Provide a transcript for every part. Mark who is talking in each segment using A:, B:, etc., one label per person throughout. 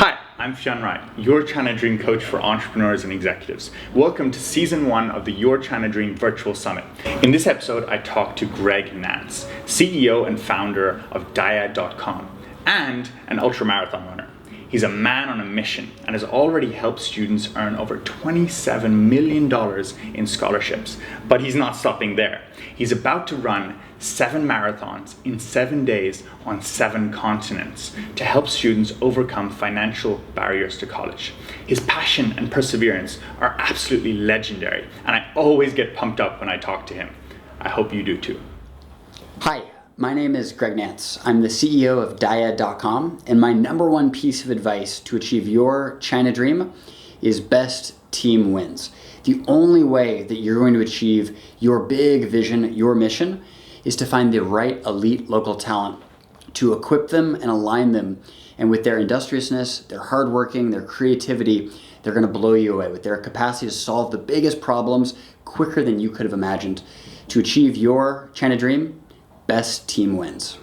A: Hi, I'm Fionn Wright, your China Dream coach for entrepreneurs and executives. Welcome to Season 1 of the Your China Dream Virtual Summit. In this episode, I talked to Greg Nance, CEO and founder of Dyad.com and an ultramarathon runner. He's a man on a mission and has already helped students earn over $27 million in scholarships. But he's not stopping there. He's about to run 7 marathons in 7 days on 7 continents to help students overcome financial barriers to college. His passion and perseverance are absolutely legendary, and I always get pumped up when I talk to him. I hope you do too.
B: Hi, my name is Greg Nance. I'm the CEO of Dyad.com, and my number one piece of advice to achieve your China dream is best team wins. The only way that you're going to achieve your big vision, your mission, is to find the right elite local talent, to equip them and align them. And with their industriousness, their hardworking, their creativity, they're going to blow you away with their capacity to solve the biggest problems quicker than you could have imagined. To achieve your China dream, best team wins.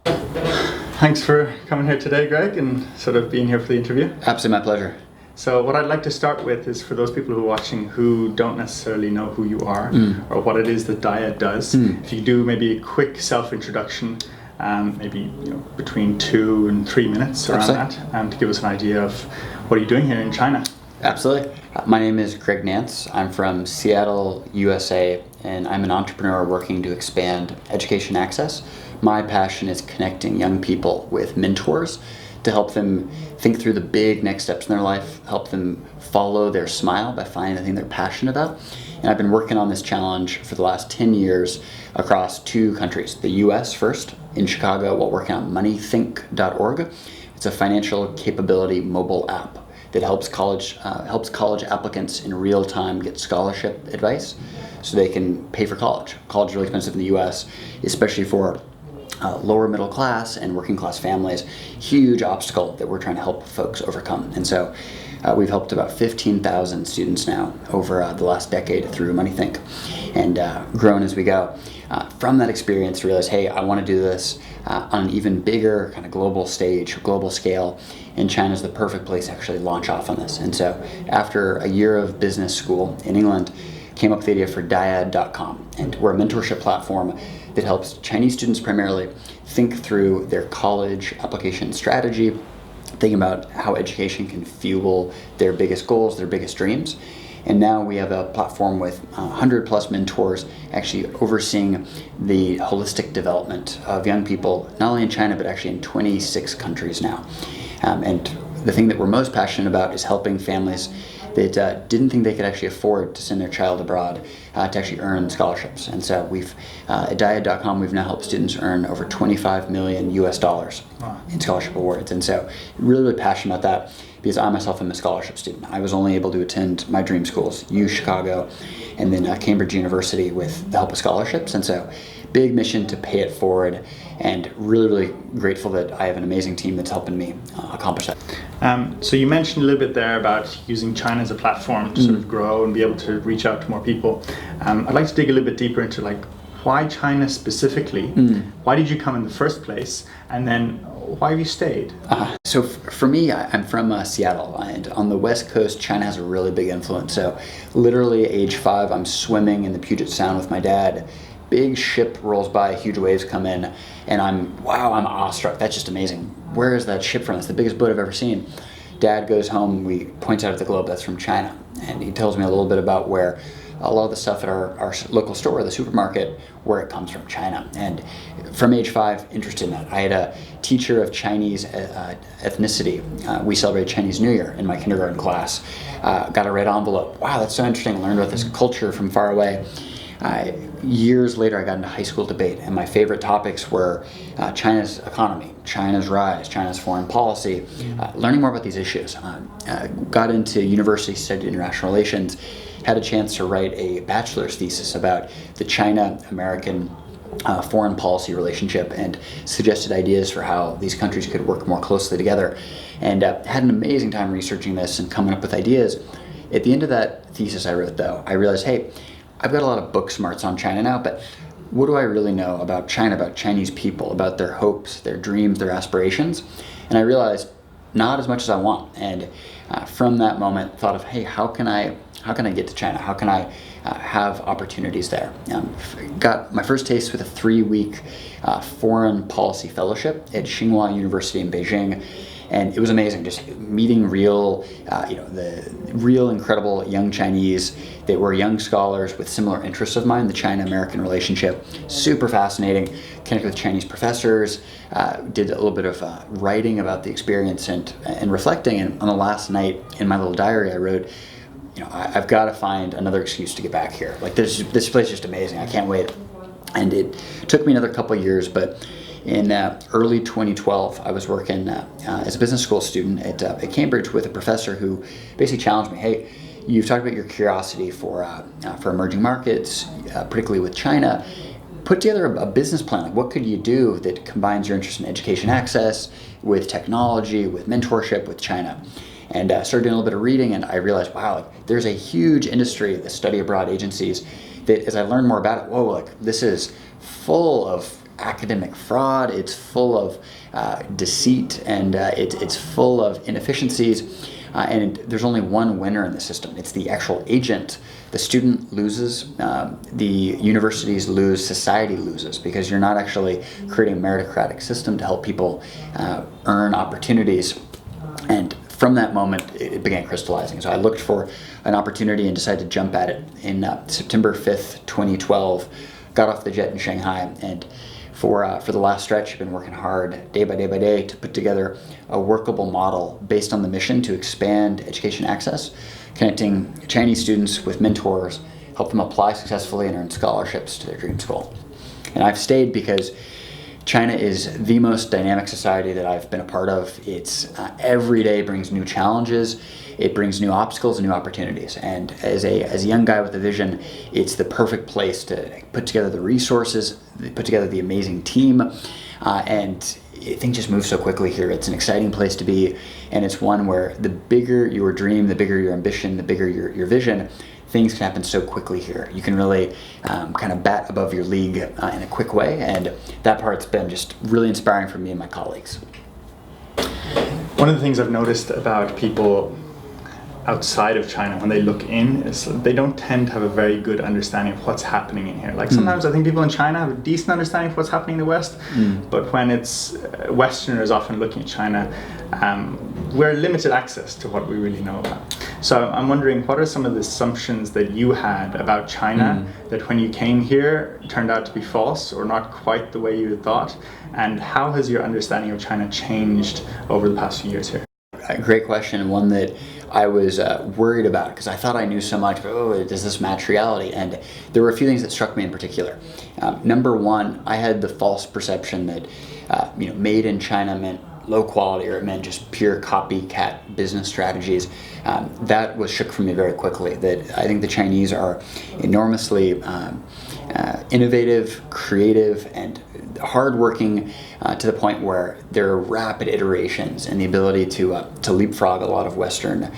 A: Thanks for coming here today, Greg, and sort of being here for the interview.
B: Absolutely, my pleasure.
A: So what I'd like to start with is for those people who are watching who don't necessarily know who you are or what it is that Dyad does. If you do maybe a quick self-introduction, maybe between 2 and 3 minutes around that, to give us an idea of what are you doing here in China.
B: Absolutely. My name is Greg Nance. I'm from Seattle, USA, and I'm an entrepreneur working to expand education access. My passion is connecting young people with mentors to help them think through the big next steps in their life, help them follow their smile by finding the thing they're passionate about. And I've been working on this challenge for the last 10 years across 2 countries. The US first, in Chicago, while working on Moneythink.org. It's a financial capability mobile app that helps college applicants in real time get scholarship advice so they can pay for college. College is really expensive in the US, especially for lower middle class and working class families. Huge obstacle that we're trying to help folks overcome. And so we've helped about 15,000 students now over the last decade through Moneythink, and grown as we go. From that experience, realized, hey, I want to do this on an even bigger kind of global stage, global scale, and China's the perfect place to actually launch off on this. And so after a year of business school in England, came up with the idea for Dyad.com, and we're a mentorship platform that helps Chinese students primarily think through their college application strategy, thinking about how education can fuel their biggest goals, their biggest dreams. And now we have a platform with 100 plus mentors actually overseeing the holistic development of young people, not only in China, but actually in 26 countries now. And the thing that we're most passionate about is helping families that didn't think they could actually afford to send their child abroad to actually earn scholarships. And so we've, at Dyad.com, we've now helped students earn over 25 million US dollars in scholarship awards. And so really passionate about that because I myself am a scholarship student. I was only able to attend my dream schools, U Chicago, and then Cambridge University with the help of scholarships. And so big mission to pay it forward, and really grateful that I have an amazing team that's helping me accomplish that.
A: So you mentioned a little bit there about using China as a platform to sort of grow and be able to reach out to more people. I'd like to dig a little bit deeper into why China specifically? Why did you come in the first place? And then why have you stayed?
B: So for me, I'm from Seattle, and on the West Coast, China has a really big influence. So literally age 5, I'm swimming in the Puget Sound with my dad. Big ship rolls by, huge waves come in, and I'm awestruck. That's just amazing. Where is that ship from? It's the biggest boat I've ever seen. Dad goes home, we points out at the globe, that's from China. And he tells me a little bit about where a lot of the stuff at our local store, the supermarket, where it comes from, China. And from age 5, interested in that. I had a teacher of Chinese ethnicity. We celebrate Chinese New Year in my kindergarten class. Got a red envelope. Wow, that's so interesting. Learned about this culture from far away. Years later, I got into high school debate, and my favorite topics were China's economy, China's rise, China's foreign policy, learning more about these issues. Got into university, studied international relations, had a chance to write a bachelor's thesis about the China-American foreign policy relationship and suggested ideas for how these countries could work more closely together, and had an amazing time researching this and coming up with ideas. At the end of that thesis I wrote, though, I realized, hey, I've got a lot of book smarts on China now, but what do I really know about China, about Chinese people, about their hopes, their dreams, their aspirations? And I realized not as much as I want. And from that moment, thought of, hey, how can I get to China? How can I have opportunities there? Got my first taste with a 3-week foreign policy fellowship at Tsinghua University in Beijing. And it was amazing, just meeting the real incredible young Chinese that were young scholars with similar interests of mine, the China-American relationship. Super fascinating. Connected with Chinese professors, did a little bit of writing about the experience and reflecting. And on the last night in my little diary, I wrote, I've got to find another excuse to get back here. Like this place is just amazing. I can't wait. And it took me another couple of years, but in early 2012, I was working as a business school student at Cambridge with a professor who basically challenged me, hey, you've talked about your curiosity for emerging markets, particularly with China. Put together a business plan. Like, what could you do that combines your interest in education access with technology, with mentorship, with China? And started doing a little bit of reading, and I realized, wow, like, there's a huge industry, the study abroad agencies, that as I learned more about it, whoa, like this is full of academic fraud, it's full of deceit, and it's full of inefficiencies, and there's only one winner in the system. It's the actual agent. The student loses, the universities lose, society loses, because you're not actually creating a meritocratic system to help people earn opportunities. And from that moment, it began crystallizing. So I looked for an opportunity and decided to jump at it. In September 5th, 2012, got off the jet in Shanghai, and for the last stretch, I've been working hard day by day to put together a workable model based on the mission to expand education access, connecting Chinese students with mentors, help them apply successfully and earn scholarships to their dream school. And I've stayed because China is the most dynamic society that I've been a part of. It's every day brings new challenges, it brings new obstacles and new opportunities. And as a young guy with a vision, it's the perfect place to put together the resources, put together the amazing team, and things just move so quickly here. It's an exciting place to be, and it's one where the bigger your dream, the bigger your ambition, the bigger your vision, things can happen so quickly here. You can really kind of bat above your league in a quick way, and that part's been just really inspiring for me and my colleagues.
A: One of the things I've noticed about people outside of China when they look in is they don't tend to have a very good understanding of what's happening in here. Like sometimes I think people in China have a decent understanding of what's happening in the West, but when it's Westerners often looking at China, we're limited access to what we really know about. So I'm wondering, what are some of the assumptions that you had about China that when you came here turned out to be false or not quite the way you had thought? And how has your understanding of China changed over the past few years here?
B: Great question, and one that I was worried about because I thought I knew so much, but does this match reality? And there were a few things that struck me in particular. Number one, I had the false perception that made in China meant low quality, or it meant just pure copycat business strategies. That was shook from me very quickly. That I think the Chinese are enormously innovative, creative, and hardworking to the point where there are rapid iterations, and the ability to leapfrog a lot of Western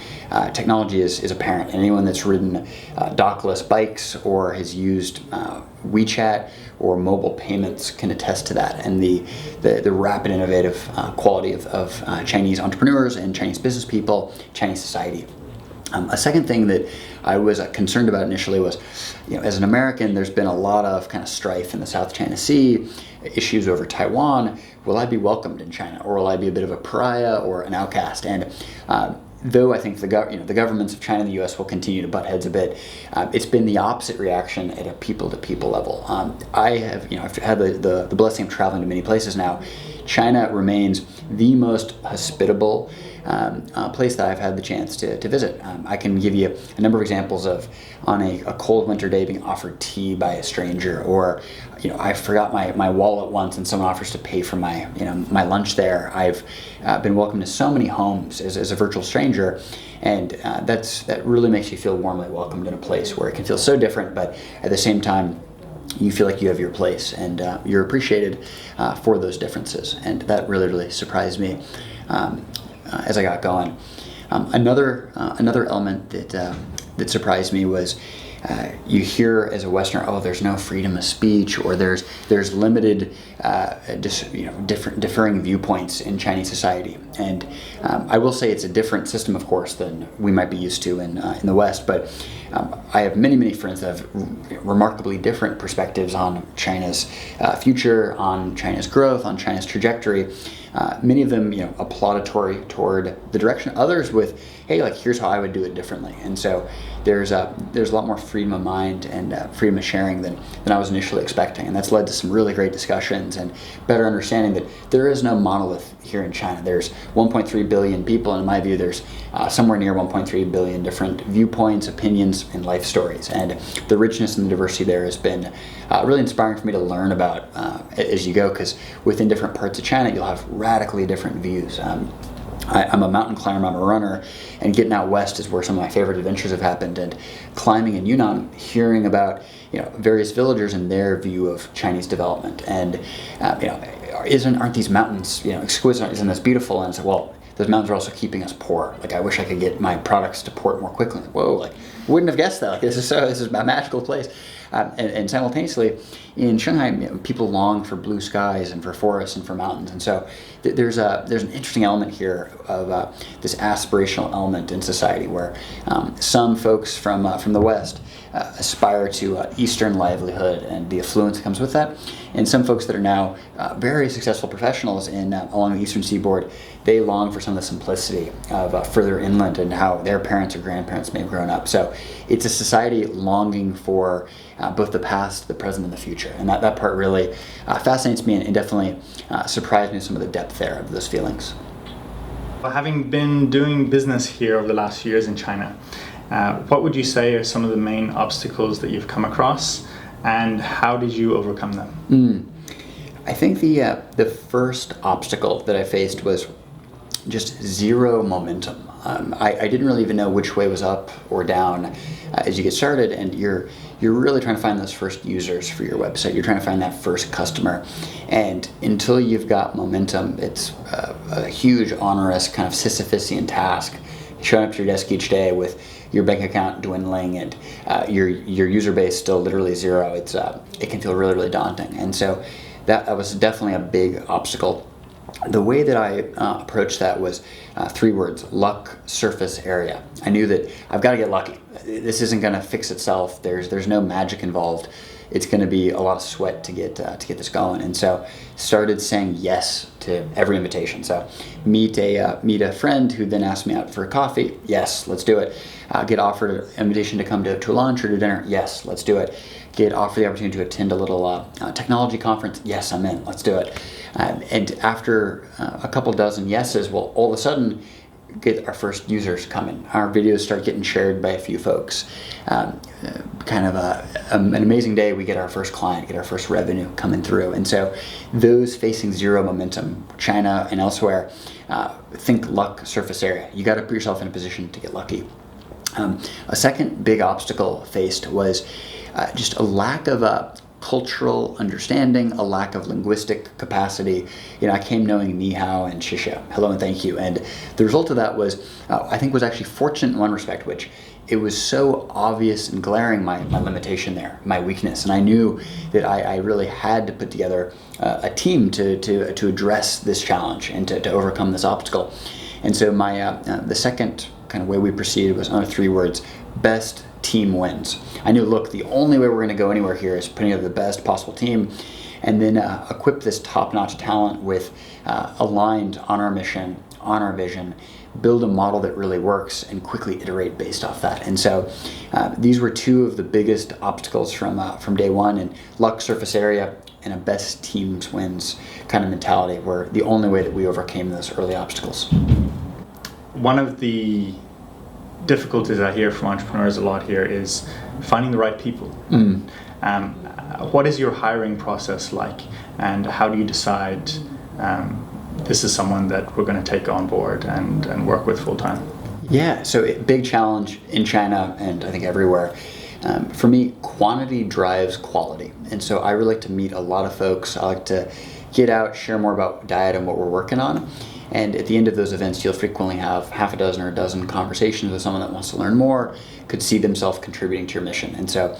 B: technology is apparent. Anyone that's ridden dockless bikes or has used WeChat or mobile payments can attest to that, and the rapid innovative quality of Chinese entrepreneurs and Chinese business people, Chinese society. A second thing that I was concerned about initially was, as an American, there's been a lot of kind of strife in the South China Sea, issues over Taiwan. Will I be welcomed in China, or will I be a bit of a pariah or an outcast? And though I think the governments of China and the U.S. will continue to butt heads a bit, it's been the opposite reaction at a people-to-people level. I've had the blessing of traveling to many places now. China remains the most hospitable place that I've had the chance to visit. I can give you a number of examples of on a cold winter day being offered tea by a stranger, or I forgot my wallet once and someone offers to pay for my lunch there. I've been welcomed to so many homes as a virtual stranger, and that really makes you feel warmly welcomed in a place where it can feel so different, but at the same time you feel like you have your place and you're appreciated for those differences, and that really surprised me as I got going. Another element that surprised me was you hear as a Westerner, oh, there's no freedom of speech, or there's limited differing viewpoints in Chinese society. And I will say it's a different system, of course, than we might be used to in the West. But I have many friends that have remarkably different perspectives on China's future, on China's growth, on China's trajectory. Many of them, applaudatory toward the direction. Others with, hey, like, here's how I would do it differently. And so there's a lot more freedom of mind and freedom of sharing than I was initially expecting. And that's led to some really great discussions and better understanding that there is no monolith here in China. There's 1.3 billion people, and in my view, there's somewhere near 1.3 billion different viewpoints, opinions, and life stories. And the richness and the diversity there has been really inspiring for me to learn about as you go, because within different parts of China, you'll have radically different views. I'm a mountain climber, I'm a runner, and getting out west is where some of my favorite adventures have happened. And climbing in Yunnan, hearing about various villagers and their view of Chinese development, and aren't these mountains exquisite? Isn't this beautiful? And I said, well, those mountains are also keeping us poor. Like, I wish I could get my products to port more quickly. Like, whoa, like, wouldn't have guessed that. Like, this is a magical place. And simultaneously, in Shanghai, people long for blue skies and for forests and for mountains. And so there's an interesting element here of this aspirational element in society, where some folks from the West aspire to Eastern livelihood and the affluence that comes with that, and some folks that are now very successful professionals along the Eastern Seaboard, they long for some of the simplicity of further inland and how their parents or grandparents may have grown up. So it's a society longing for both the past, the present, and the future. And that part really fascinates me and definitely surprised me with some of the depth there of those feelings.
A: Well, having been doing business here over the last few years in China, what would you say are some of the main obstacles that you've come across, and how did you overcome them?
B: I think the first obstacle that I faced was just zero momentum. I didn't really even know which way was up or down as you get started, and you're really trying to find those first users for your website. You're trying to find that first customer, and until you've got momentum, it's a huge, onerous, kind of Sisyphusian task. Showing up to your desk each day with your bank account dwindling and your user base still literally zero. It can feel really daunting, and so that was definitely a big obstacle. The way that I approached that was 3 words: luck, surface, area. I knew that I've got to get lucky. This isn't going to fix itself. There's no magic involved. It's going to be a lot of sweat to get this going, and so started saying yes to every invitation. So meet a friend who then asked me out for a coffee. Yes, let's do it. Get offered an invitation to come to lunch or to dinner. Yes, let's do it. Get offered the opportunity to attend a little technology conference. Yes, I'm in. Let's do it. And after a couple dozen yeses, well, all of a sudden, get our first users coming. Our videos start getting shared by a few folks. Kind of an amazing day. We get our first client, get our first revenue coming through. And so those facing zero momentum, China and elsewhere, think luck, surface area. You got to put yourself in a position to get lucky. A second big obstacle faced was just a lack of cultural understanding, a lack of linguistic capacity. I came knowing ni hao and xie, hello and thank you. And the result of that was, I think was actually fortunate in one respect, which it was so obvious and glaring, my limitation there, my weakness. And I knew that I really had to put together a team to address this challenge and to overcome this obstacle. And so the second kind of way we proceeded was under 3 words: best team wins. I knew, look, the only way we're going to go anywhere here is putting together the best possible team, and then equip this top-notch talent with aligned on our mission, on our vision, build a model that really works, and quickly iterate based off that. And so these were 2 of the biggest obstacles from day one, and luck, surface area, and a best teams wins kind of mentality were the only way that we overcame those early obstacles.
A: One of the difficulties I hear from entrepreneurs a lot here is finding the right people. What is your hiring process like, and how do you decide this is someone that we're going to take on board and work with full time?
B: Yeah, so big challenge in China and I think everywhere. For me, quantity drives quality, and so I really like to meet a lot of folks. I like to get out, share more about diet and what we're working on. And at the end of those events, you'll frequently have half a dozen or a dozen conversations with someone that wants to learn more, could see themselves contributing to your mission. And so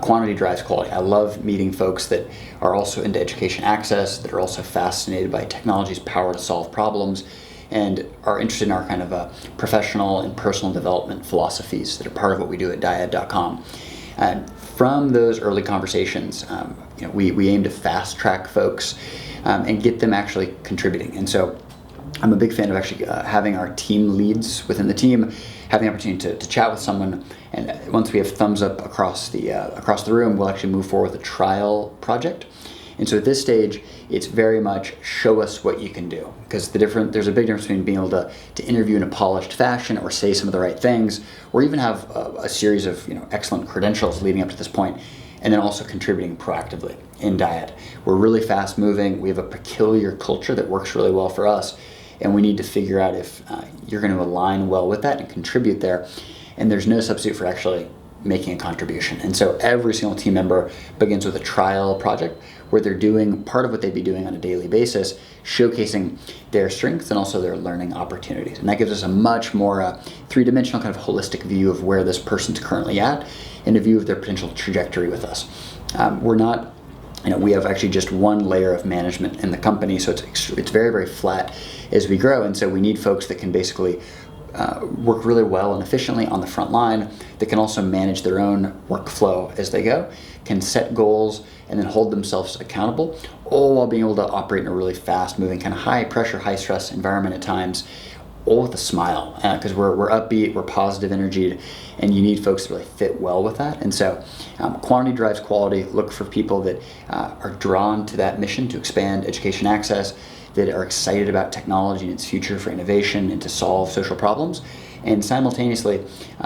B: quantity drives quality. I love meeting folks that are also into education access, that are also fascinated by technology's power to solve problems, and are interested in our kind of professional and personal development philosophies that are part of what we do at dyad.com. And from those early conversations, we aim to fast track folks and get them actually contributing. And so I'm a big fan of actually having our team leads within the team having the opportunity to chat with someone, and once we have thumbs up across the room, we'll actually move forward with a trial project. And so at this stage, it's very much show us what you can do, because there's a big difference between being able to interview in a polished fashion or say some of the right things, or even have a series of excellent credentials leading up to this point, and then also contributing proactively in Dyad. We're really fast moving. We have a peculiar culture that works really well for us, and we need to figure out if you're going to align well with that and contribute there. And there's no substitute for actually making a contribution. And so every single team member begins with a trial project where they're doing part of what they'd be doing on a daily basis, showcasing their strengths and also their learning opportunities. And that gives us a much more three-dimensional kind of holistic view of where this person's currently at and a view of their potential trajectory with us. We have actually just one layer of management in the company, so it's very, very flat as we grow. And so we need folks that can basically work really well and efficiently on the front line, that can also manage their own workflow as they go, can set goals and then hold themselves accountable, all while being able to operate in a really fast-moving, kind of high-pressure, high-stress environment at times, all with a smile, because we're upbeat, we're positive energied, and you need folks to really fit well with that. And so quantity drives quality. Look for people that are drawn to that mission to expand education access, that are excited about technology and its future for innovation and to solve social problems, and simultaneously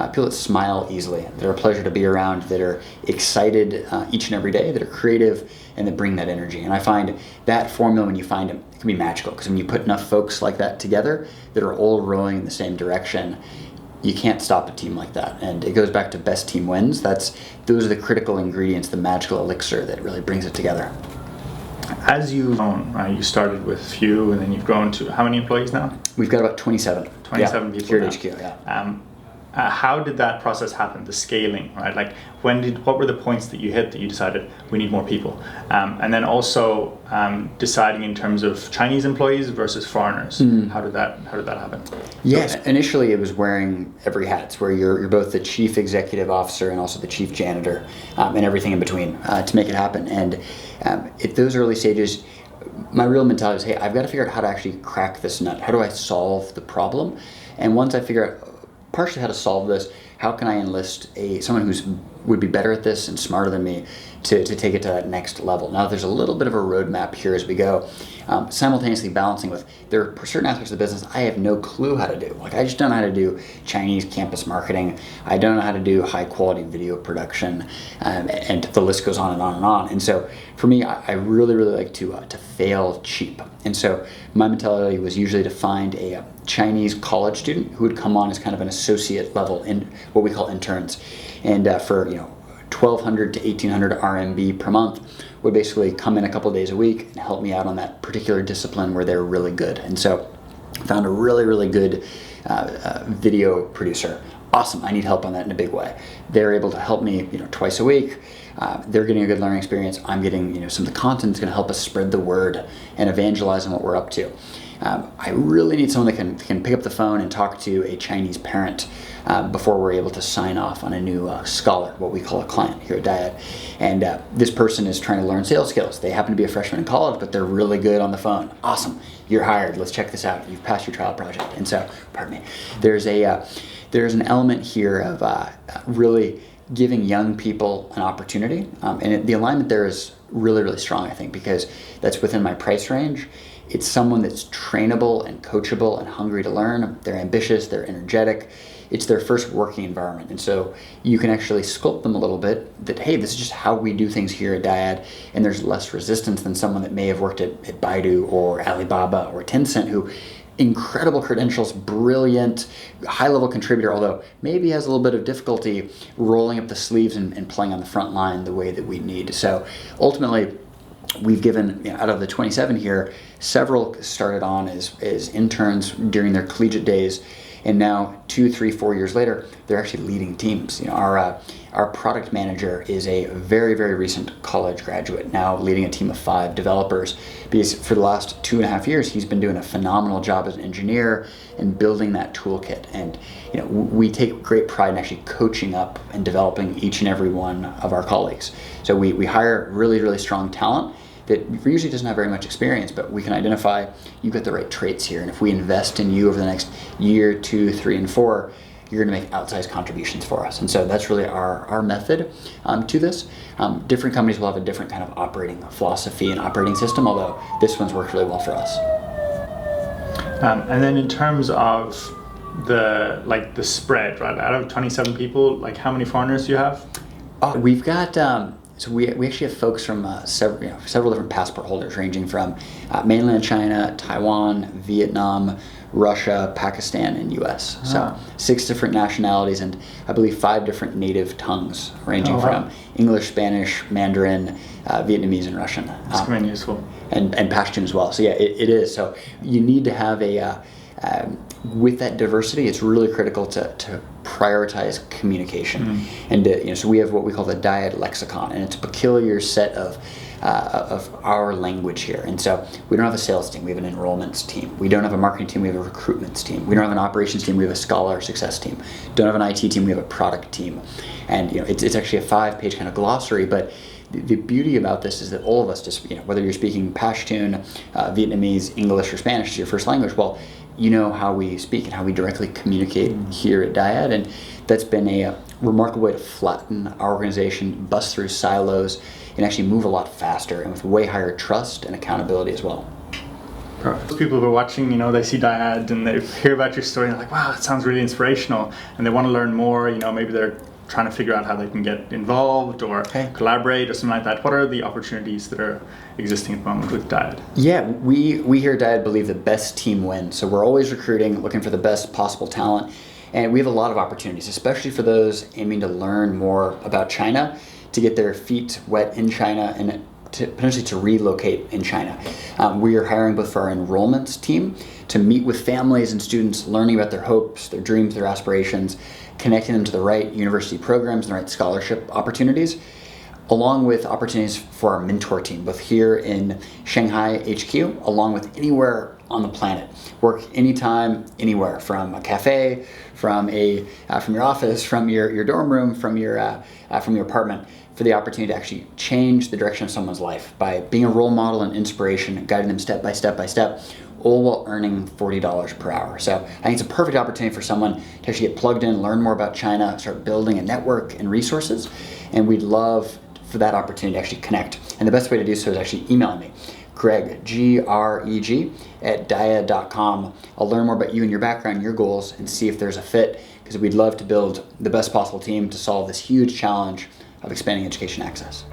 B: people that smile easily, that are a pleasure to be around, that are excited each and every day, that are creative, and that bring that energy. And I find that formula, when you find them, it can be magical, because when you put enough folks like that together that are all rowing in the same direction, you can't stop a team like that. And it goes back to best team wins. Those are the critical ingredients, the magical elixir that really brings it together.
A: As you've grown, you started with a few, and then you've grown to how many employees now?
B: We've got about 27.
A: 27 people
B: here
A: now.
B: at HQ, yeah.
A: How did that process happen, the scaling, right? Like, what were the points that you hit that you decided we need more people? And then also deciding in terms of Chinese employees versus foreigners. How did that happen?
B: Yes, initially it was wearing every hat. It's where you're both the chief executive officer and also the chief janitor, and everything in between to make it happen. And at those early stages, my real mentality was, hey, I've got to figure out how to actually crack this nut. How do I solve the problem? And once I figure out partially how to solve this, how can I enlist someone would be better at this and smarter than me to take it to that next level. Now there's a little bit of a roadmap here as we go, simultaneously balancing with, there are certain aspects of the business I have no clue how to do. Like, I just don't know how to do Chinese campus marketing. I don't know how to do high quality video production, and the list goes on and on and on. And so for me, I really, really like to fail cheap. And so my mentality was usually to find a Chinese college student who would come on as kind of an associate level in what we call interns, and for 1,200 to 1,800 RMB per month would basically come in a couple of days a week and help me out on that particular discipline where they're really good. And so I found a really, really good video producer. Awesome, I need help on that in a big way. They're able to help me twice a week. They're getting a good learning experience. I'm getting some of the content that's going to help us spread the word and evangelize on what we're up to. I really need someone that can pick up the phone and talk to a Chinese parent before we're able to sign off on a new scholar, what we call a client here at Dyad. And this person is trying to learn sales skills. They happen to be a freshman in college, but they're really good on the phone. Awesome, you're hired. Let's check this out. You've passed your trial project. And so, pardon me, there's an element here of really giving young people an opportunity. And the alignment there is really, really strong, I think, because that's within my price range. It's someone that's trainable and coachable and hungry to learn. They're ambitious, they're energetic. It's their first working environment. And so you can actually sculpt them a little bit that, hey, this is just how we do things here at Dyad, and there's less resistance than someone that may have worked at Baidu or Alibaba or Tencent, who incredible credentials, brilliant, high-level contributor, although maybe has a little bit of difficulty rolling up the sleeves and playing on the front line the way that we need. So ultimately, we've given, out of the 27 here, several started on as interns during their collegiate days, and now 2, 3, 4 years later, they're actually leading teams. Our product manager is a very, very recent college graduate, now leading a team of 5 developers, because for the last 2.5 years, he's been doing a phenomenal job as an engineer and building that toolkit. And we take great pride in actually coaching up and developing each and every one of our colleagues. So we hire really, really strong talent that usually doesn't have very much experience, but we can identify you've got the right traits here. And if we invest in you over the next year, 2, 3, and 4, you're going to make outsized contributions for us. And so that's really our method to this. Different companies will have a different kind of operating philosophy and operating system, although this one's worked really well for us.
A: And then in terms of the spread, right? Out of 27 people, like how many foreigners do you have?
B: We've got so we actually have folks from several different passport holders, ranging from mainland China, Taiwan, Vietnam, Russia, Pakistan, and U.S. So 6 different nationalities, and I believe 5 different native tongues, ranging from English, Spanish, Mandarin, Vietnamese, and Russian.
A: That's very useful.
B: And Pashtun as well. So yeah, it is. So you need to have with that diversity, it's really critical to prioritize communication. And so we have what we call the dyad lexicon, and it's a peculiar set of our language here. And so we don't have a sales team, we have an enrollments team. We don't have a marketing team, we have a recruitments team. We don't have an operations team, we have a scholar success team. Don't have an IT team, we have a product team. And it's actually a 5-page kind of glossary, but the beauty about this is that all of us, just whether you're speaking Pashtun, Vietnamese, English, or Spanish as your first language, well, you know how we speak and how we directly communicate here at Dyad, and that's been a remarkable way to flatten our organization, bust through silos, and actually move a lot faster and with way higher trust and accountability as well.
A: Perfect. People who are watching, they see Dyad and they hear about your story and they're like, wow, that sounds really inspirational, and they want to learn more. Maybe they're trying to figure out how they can get involved or collaborate or something like that. What are the opportunities that are existing at the moment with Dyad?
B: Yeah, we here at Dyad believe the best team wins. So we're always recruiting, looking for the best possible talent. And we have a lot of opportunities, especially for those aiming to learn more about China, to get their feet wet in China and potentially to relocate in China. We are hiring both for our enrollments team to meet with families and students, learning about their hopes, their dreams, their aspirations, connecting them to the right university programs and the right scholarship opportunities, along with opportunities for our mentor team, both here in Shanghai HQ, along with anywhere on the planet. Work anytime, anywhere, from a cafe, from your office, from your dorm room, from your apartment, for the opportunity to actually change the direction of someone's life by being a role model and inspiration, guiding them step by step, all while earning $40 per hour. So I think it's a perfect opportunity for someone to actually get plugged in, learn more about China, start building a network and resources, and we'd love for that opportunity to actually connect. And the best way to do so is actually emailing me, Greg, Greg, @dyad.com. I'll learn more about you and your background, your goals, and see if there's a fit, because we'd love to build the best possible team to solve this huge challenge of expanding education access.